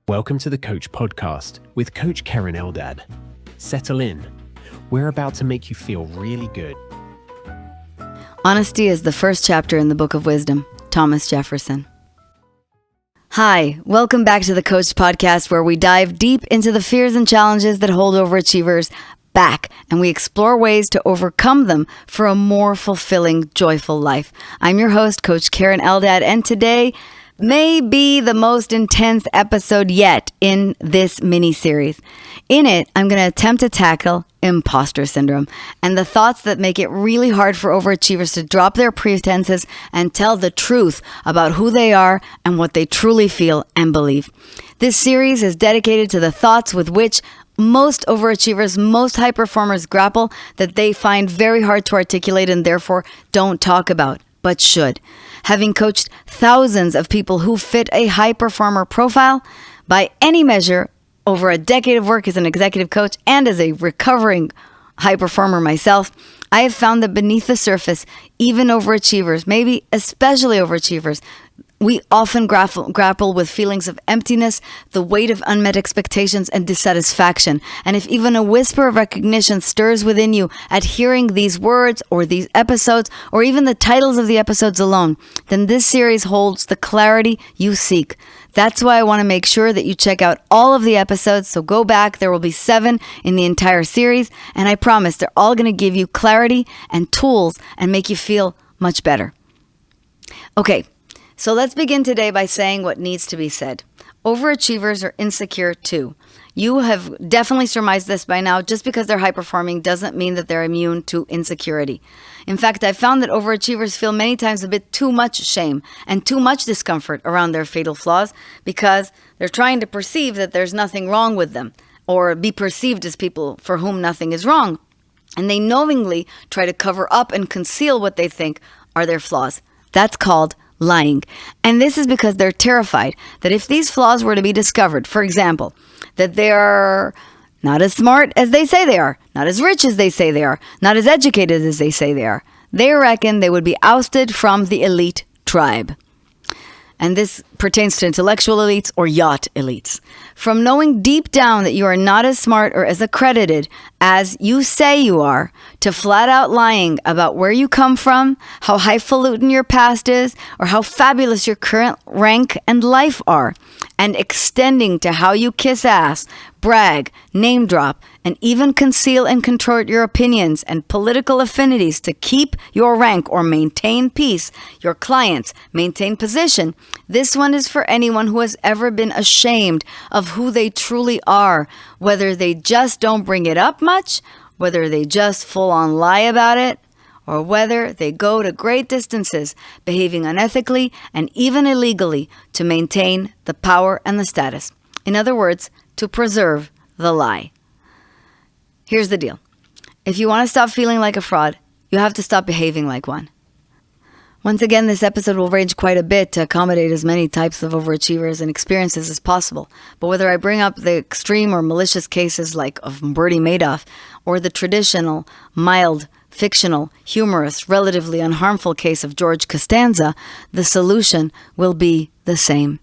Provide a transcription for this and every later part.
Welcome to the Coach Podcast with Coach Keren Eldad. Settle in. We're about to make you feel really good. Honesty is the first chapter in the Book of Wisdom. Thomas Jefferson. Hi, welcome back to the Coach Podcast, where we dive deep into the fears and challenges that hold overachievers back, and we explore ways to overcome them for a more fulfilling, joyful life. I'm your host, Coach Keren Eldad, and today may be the most intense episode yet in this mini-series. In it, I'm going to attempt to tackle imposter syndrome and the thoughts that make it really hard for overachievers to drop their pretenses and tell the truth about who they are and what they truly feel and believe. This series is dedicated to the thoughts with which most overachievers, most high performers grapple, that they find very hard to articulate and therefore don't talk about, but should. Having coached thousands of people who fit a high performer profile, by any measure, over a decade of work as an executive coach and as a recovering high performer myself, I have found that beneath the surface, even overachievers, maybe especially overachievers, we often grapple with feelings of emptiness, the weight of unmet expectations, and dissatisfaction. And if even a whisper of recognition stirs within you at hearing these words or these episodes, or even the titles of the episodes alone, then this series holds the clarity you seek. That's why I want to make sure that you check out all of the episodes. So go back. There will be 7 in the entire series. And I promise they're all going to give you clarity and tools and make you feel much better. Okay. So let's begin today by saying what needs to be said. Overachievers are insecure too. You have definitely surmised this by now. Just because they're high performing doesn't mean that they're immune to insecurity. In fact, I've found that overachievers feel many times a bit too much shame and too much discomfort around their fatal flaws because they're trying to perceive that there's nothing wrong with them or be perceived as people for whom nothing is wrong. And they knowingly try to cover up and conceal what they think are their flaws. That's called lying. And this is because they're terrified that if these flaws were to be discovered, for example, that they are not as smart as they say they are, not as rich as they say they are, not as educated as they say they are, they reckon they would be ousted from the elite tribe. And this pertains to intellectual elites or yacht elites. From knowing deep down that you are not as smart or as accredited as you say you are, to flat out lying about where you come from, how highfalutin your past is, or how fabulous your current rank and life are, and extending to how you kiss ass, brag, name drop, and even conceal and contort your opinions and political affinities to keep your rank or maintain peace, your clients maintain position. This one is for anyone who has ever been ashamed of who they truly are, whether they just don't bring it up much, whether they just full on lie about it, or whether they go to great distances, behaving unethically and even illegally to maintain the power and the status. In other words, to preserve the lie. Here's the deal. If you want to stop feeling like a fraud, you have to stop behaving like one. Once again, this episode will range quite a bit to accommodate as many types of overachievers and experiences as possible. But whether I bring up the extreme or malicious cases like of Bernie Madoff, or the traditional, mild, fictional, humorous, relatively unharmful case of George Costanza, the solution will be the same.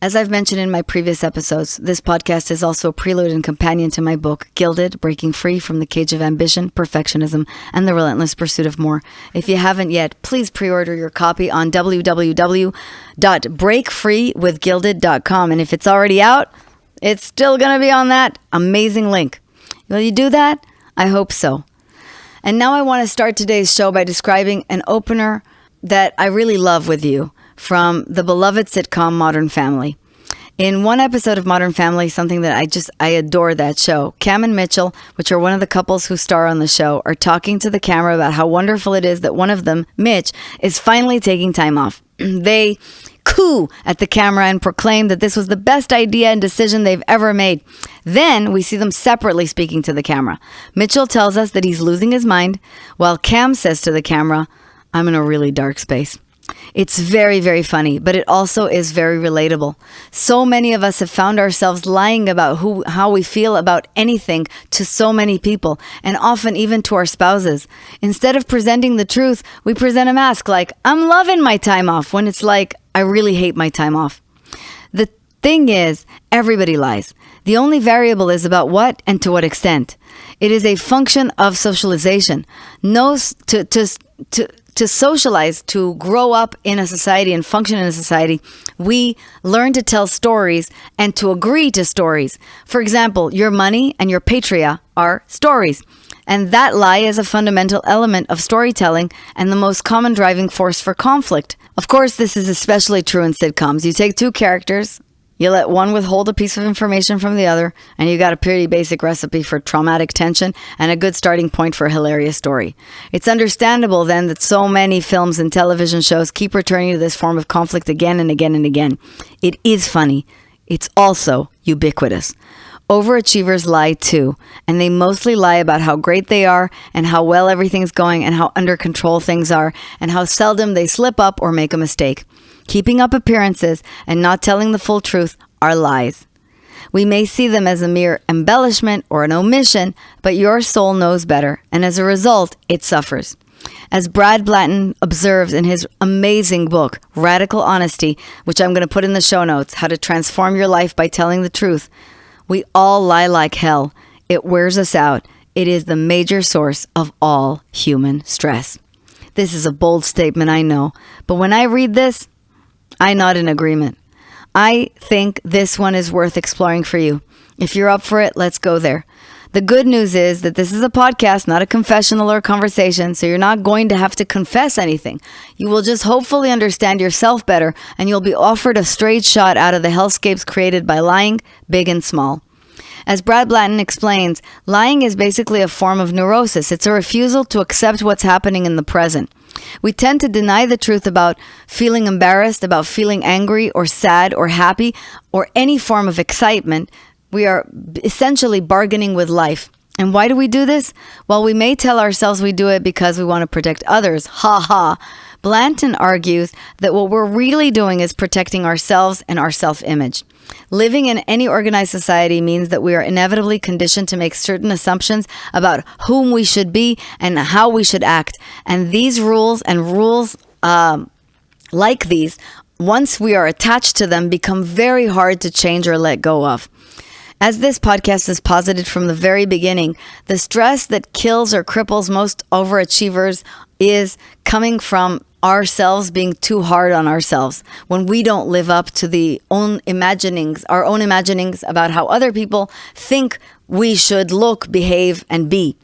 As I've mentioned in my previous episodes, this podcast is also a prelude and companion to my book, Gilded, Breaking Free from the Cage of Ambition, Perfectionism, and the Relentless Pursuit of More. If you haven't yet, please pre-order your copy on www.breakfreewithgilded.com. And if it's already out, it's still going to be on that amazing link. Will you do that? I hope so. And now I want to start today's show by describing an opener that I really love with you from the beloved sitcom Modern Family. In one episode of Modern Family, something that I adore that show, Cam and Mitchell, which are one of the couples who star on the show, are talking to the camera about how wonderful it is that one of them, Mitch, is finally taking time off. They coo at the camera and proclaim that this was the best idea and decision they've ever made. Then we see them separately speaking to the camera. Mitchell tells us that he's losing his mind, while Cam says to the camera, "I'm in a really dark space." It's very, very funny, but it also is very relatable. So many of us have found ourselves lying about how we feel about anything to so many people, and often even to our spouses. Instead of presenting the truth, we present a mask like, "I'm loving my time off," when it's like, "I really hate my time off." The Thing is, everybody lies. The only variable is about what and to what extent. It is a function of socialization. To socialize, to grow up in a society and function in a society, we learn to tell stories and to agree to stories. For example, your money and your patria are stories. And that lie is a fundamental element of storytelling and the most common driving force for conflict. Of course, this is especially true in sitcoms. You take two characters, you let one withhold a piece of information from the other, and you got a pretty basic recipe for traumatic tension and a good starting point for a hilarious story. It's understandable then that so many films and television shows keep returning to this form of conflict again and again and again. It is funny. It's also ubiquitous. Overachievers lie too, and they mostly lie about how great they are and how well everything's going and how under control things are and how seldom they slip up or make a mistake. Keeping up appearances and not telling the full truth are lies. We may see them as a mere embellishment or an omission, but your soul knows better, and as a result, it suffers. As Brad Blanton observes in his amazing book, Radical Honesty, which I'm going to put in the show notes, How to Transform Your Life by Telling the Truth, we all lie like hell. It wears us out. It is the major source of all human stress. This is a bold statement, I know, but when I read this, I nod in agreement. I think this one is worth exploring for you. If you're up for it, let's go there. The good news is that this is a podcast, not a confessional or conversation, so you're not going to have to confess anything. You will just hopefully understand yourself better, and you'll be offered a straight shot out of the hellscapes created by lying, big and small. As Brad Blanton explains, lying is basically a form of neurosis. It's a refusal to accept what's happening in the present. We tend to deny the truth about feeling embarrassed, about feeling angry or sad or happy, or any form of excitement. We are essentially bargaining with life. And why do we do this? Well, we may tell ourselves we do it because we want to protect others. Ha ha. Blanton argues that what we're really doing is protecting ourselves and our self-image. Living in any organized society means that we are inevitably conditioned to make certain assumptions about whom we should be and how we should act. And these rules like these, once we are attached to them, become very hard to change or let go of. As this podcast has posited from the very beginning, the stress that kills or cripples most overachievers is coming from ourselves being too hard on ourselves when we don't live up to our own imaginings about how other people think we should look, behave, and be.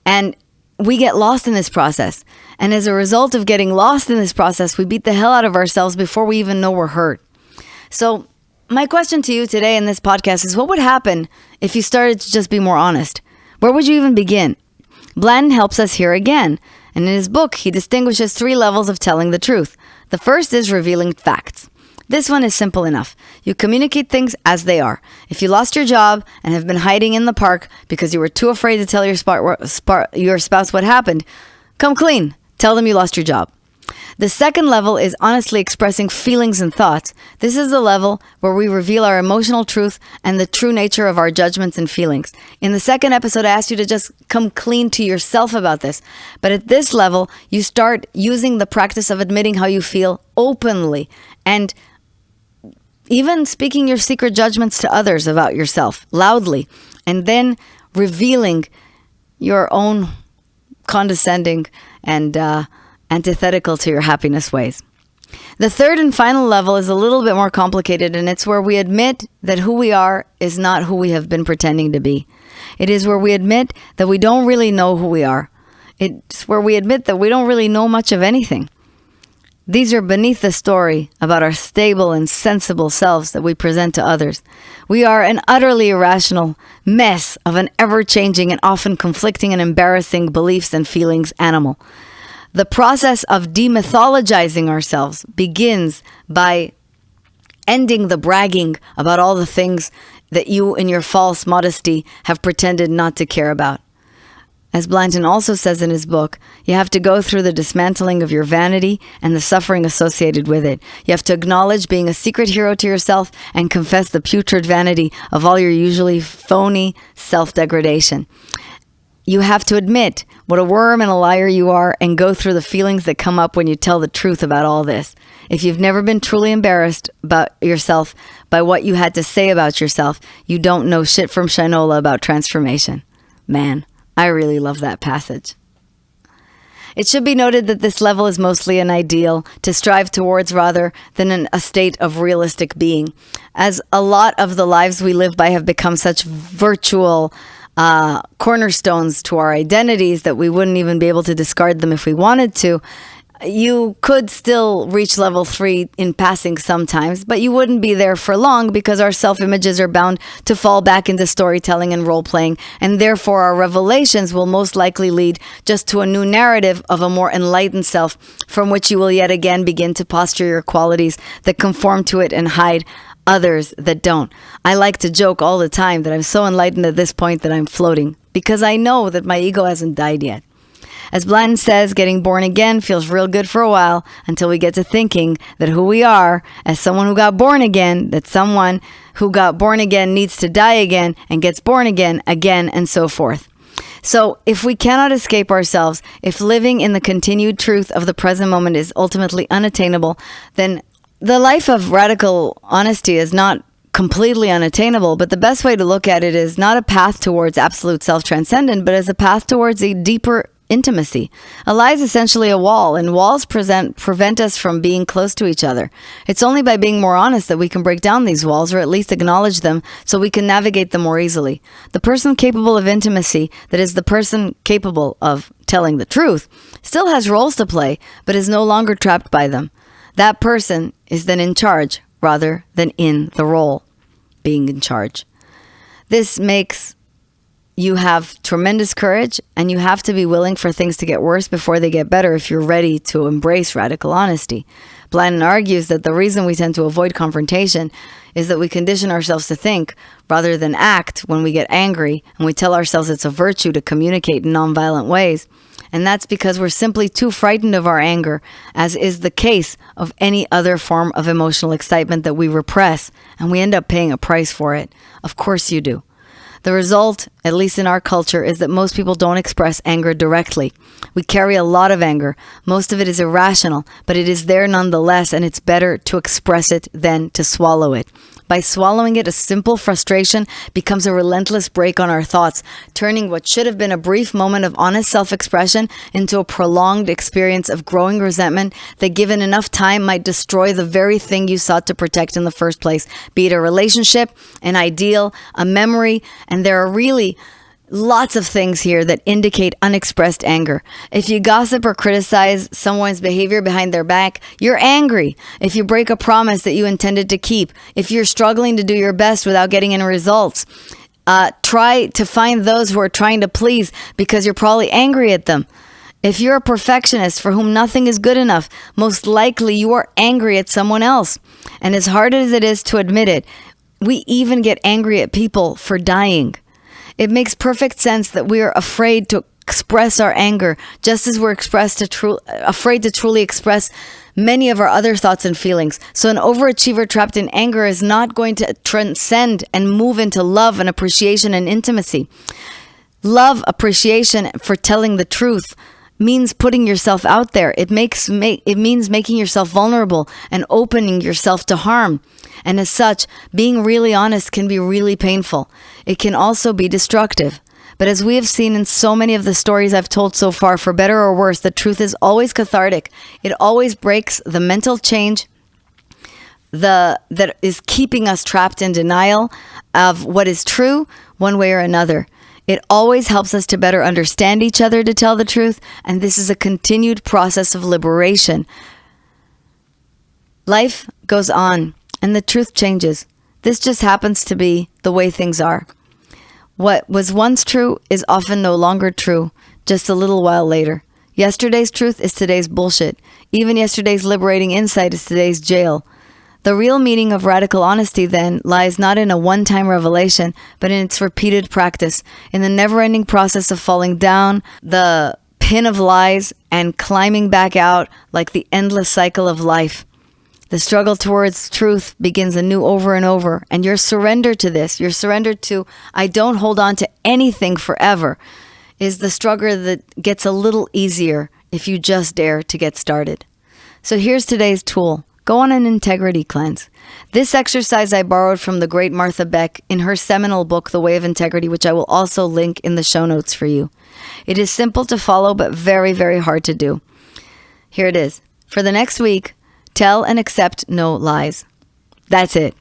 And we get lost in this process. And as a result of getting lost in this process, we beat the hell out of ourselves before we even know we're hurt. So my question to you today in this podcast is, what would happen if you started to just be more honest? Where would you even begin? Blanton helps us here again. And in his book, he distinguishes 3 levels of telling the truth. The first is revealing facts. This one is simple enough. You communicate things as they are. If you lost your job and have been hiding in the park because you were too afraid to tell your spouse what happened, come clean. Tell them you lost your job. The second level is honestly expressing feelings and thoughts. This is the level where we reveal our emotional truth and the true nature of our judgments and feelings. In the second episode, I asked you to just come clean to yourself about this. But at this level, you start using the practice of admitting how you feel openly and even speaking your secret judgments to others about yourself loudly, and then revealing your own condescending and antithetical to your happiness ways. The third and final level is a little bit more complicated, and it's where we admit that who we are is not who we have been pretending to be. It is where we admit that we don't really know who we are. It's where we admit that we don't really know much of anything. These are beneath the story about our stable and sensible selves that we present to others. We are an utterly irrational mess of an ever-changing and often conflicting and embarrassing beliefs and feelings animal. The process of demythologizing ourselves begins by ending the bragging about all the things that you, in your false modesty, have pretended not to care about. As Blanton also says in his book, you have to go through the dismantling of your vanity and the suffering associated with it. You have to acknowledge being a secret hero to yourself and confess the putrid vanity of all your usually phony self-degradation. you have to admit what a worm and a liar you are and go through the feelings that come up when you tell the truth about all this. If you've never been truly embarrassed about yourself by what you had to say about yourself, you don't know shit from Shinola about transformation. Man, I really love that passage. It should be noted that this level is mostly an ideal to strive towards rather than a state of realistic being, as a lot of the lives we live by have become such virtual cornerstones to our identities that we wouldn't even be able to discard them if we wanted to. You could still reach level 3 in passing sometimes, but you wouldn't be there for long because our self-images are bound to fall back into storytelling and role-playing, and therefore our revelations will most likely lead just to a new narrative of a more enlightened self from which you will yet again begin to posture your qualities that conform to it and hide others that don't. I like to joke all the time that I'm so enlightened at this point that I'm floating, because I know that my ego hasn't died yet. As Blanton says, getting born again feels real good for a while until we get to thinking that who we are as someone who got born again, that someone who got born again needs to die again and gets born again, and so forth. So if we cannot escape ourselves, if living in the continued truth of the present moment is ultimately unattainable, then the life of radical honesty is not completely unattainable, but the best way to look at it is not a path towards absolute self-transcendent, but as a path towards a deeper intimacy. A lie is essentially a wall, and walls prevent us from being close to each other. It's only by being more honest that we can break down these walls, or at least acknowledge them, so we can navigate them more easily. The person capable of intimacy, that is, the person capable of telling the truth, still has roles to play, but is no longer trapped by them. That person is then in charge, rather than in the role, being in charge. This makes you have tremendous courage, and you have to be willing for things to get worse before they get better if you're ready to embrace radical honesty. Blanton argues that the reason we tend to avoid confrontation is that we condition ourselves to think rather than act when we get angry, and we tell ourselves it's a virtue to communicate in nonviolent ways. And that's because we're simply too frightened of our anger, as is the case of any other form of emotional excitement that we repress, and we end up paying a price for it. Of course you do. The result, at least in our culture, is that most people don't express anger directly. We carry a lot of anger. Most of it is irrational, but it is there nonetheless, and it's better to express it than to swallow it. By swallowing it, a simple frustration becomes a relentless brake on our thoughts, turning what should have been a brief moment of honest self-expression into a prolonged experience of growing resentment that, given enough time, might destroy the very thing you sought to protect in the first place, be it a relationship, an ideal, a memory, and there are really lots of things here that indicate unexpressed anger. If you gossip or criticize someone's behavior behind their back, you're angry. If you break a promise that you intended to keep, if you're struggling to do your best without getting any results, try to find those who are trying to please because you're probably angry at them. If you're a perfectionist for whom nothing is good enough, most likely you are angry at someone else. And as hard as it is to admit it, we even get angry at people for dying. It makes perfect sense that we are afraid to express our anger, just as we're afraid to truly express many of our other thoughts and feelings. So an overachiever trapped in anger is not going to transcend and move into love and appreciation and intimacy. Love, appreciation for telling the truth means putting yourself out there. It means making yourself vulnerable and opening yourself to harm. And as such, being really honest can be really painful. It can also be destructive. But as we have seen in so many of the stories I've told so far, for better or worse, the truth is always cathartic. It always breaks the mental change that is keeping us trapped in denial of what is true one way or another. It always helps us to better understand each other, to tell the truth, and this is a continued process of liberation. Life goes on, and the truth changes. This just happens to be the way things are. What was once true is often no longer true, just a little while later. Yesterday's truth is today's bullshit. Even yesterday's liberating insight is today's jail. The real meaning of radical honesty, then, lies not in a one-time revelation, but in its repeated practice, in the never-ending process of falling down the pin of lies and climbing back out like the endless cycle of life. The struggle towards truth begins anew over and over, and your surrender to this, your surrender to, I don't hold on to anything forever, is the struggle that gets a little easier if you just dare to get started. So here's today's tool. Go on an integrity cleanse. This exercise I borrowed from the great Martha Beck in her seminal book, The Way of Integrity, which I will also link in the show notes for you. It is simple to follow, but very, very hard to do. Here it is. For the next week, tell and accept no lies. That's it.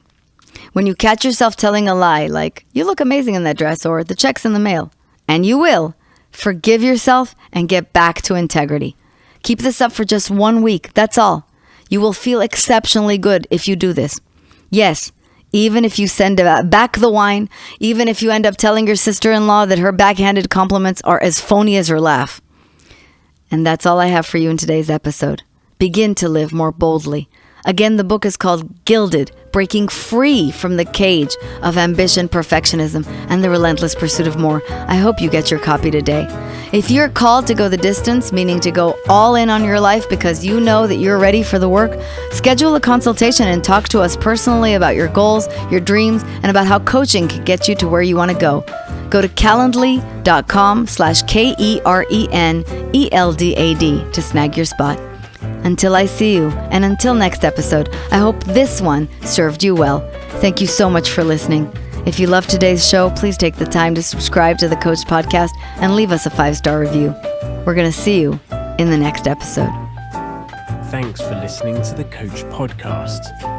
When you catch yourself telling a lie, like, you look amazing in that dress, or the check's in the mail, and you will, forgive yourself and get back to integrity. Keep this up for just 1 week. That's all. You will feel exceptionally good if you do this. Yes, even if you send back the wine, even if you end up telling your sister-in-law that her backhanded compliments are as phony as her laugh. And that's all I have for you in today's episode. Begin to live more boldly. Again, the book is called Gilded, Breaking Free from the Cage of Ambition, Perfectionism, and the Relentless Pursuit of More. I hope you get your copy today. If you're called to go the distance, meaning to go all in on your life because you know that you're ready for the work, schedule a consultation and talk to us personally about your goals, your dreams, and about how coaching can get you to where you want to go. Go to calendly.com/KERENELDAD to snag your spot. Until I see you, and until next episode, I hope this one served you well. Thank you so much for listening. If you loved today's show, please take the time to subscribe to the Coach Podcast and leave us a 5-star review. We're going to see you in the next episode. Thanks for listening to the Coach Podcast.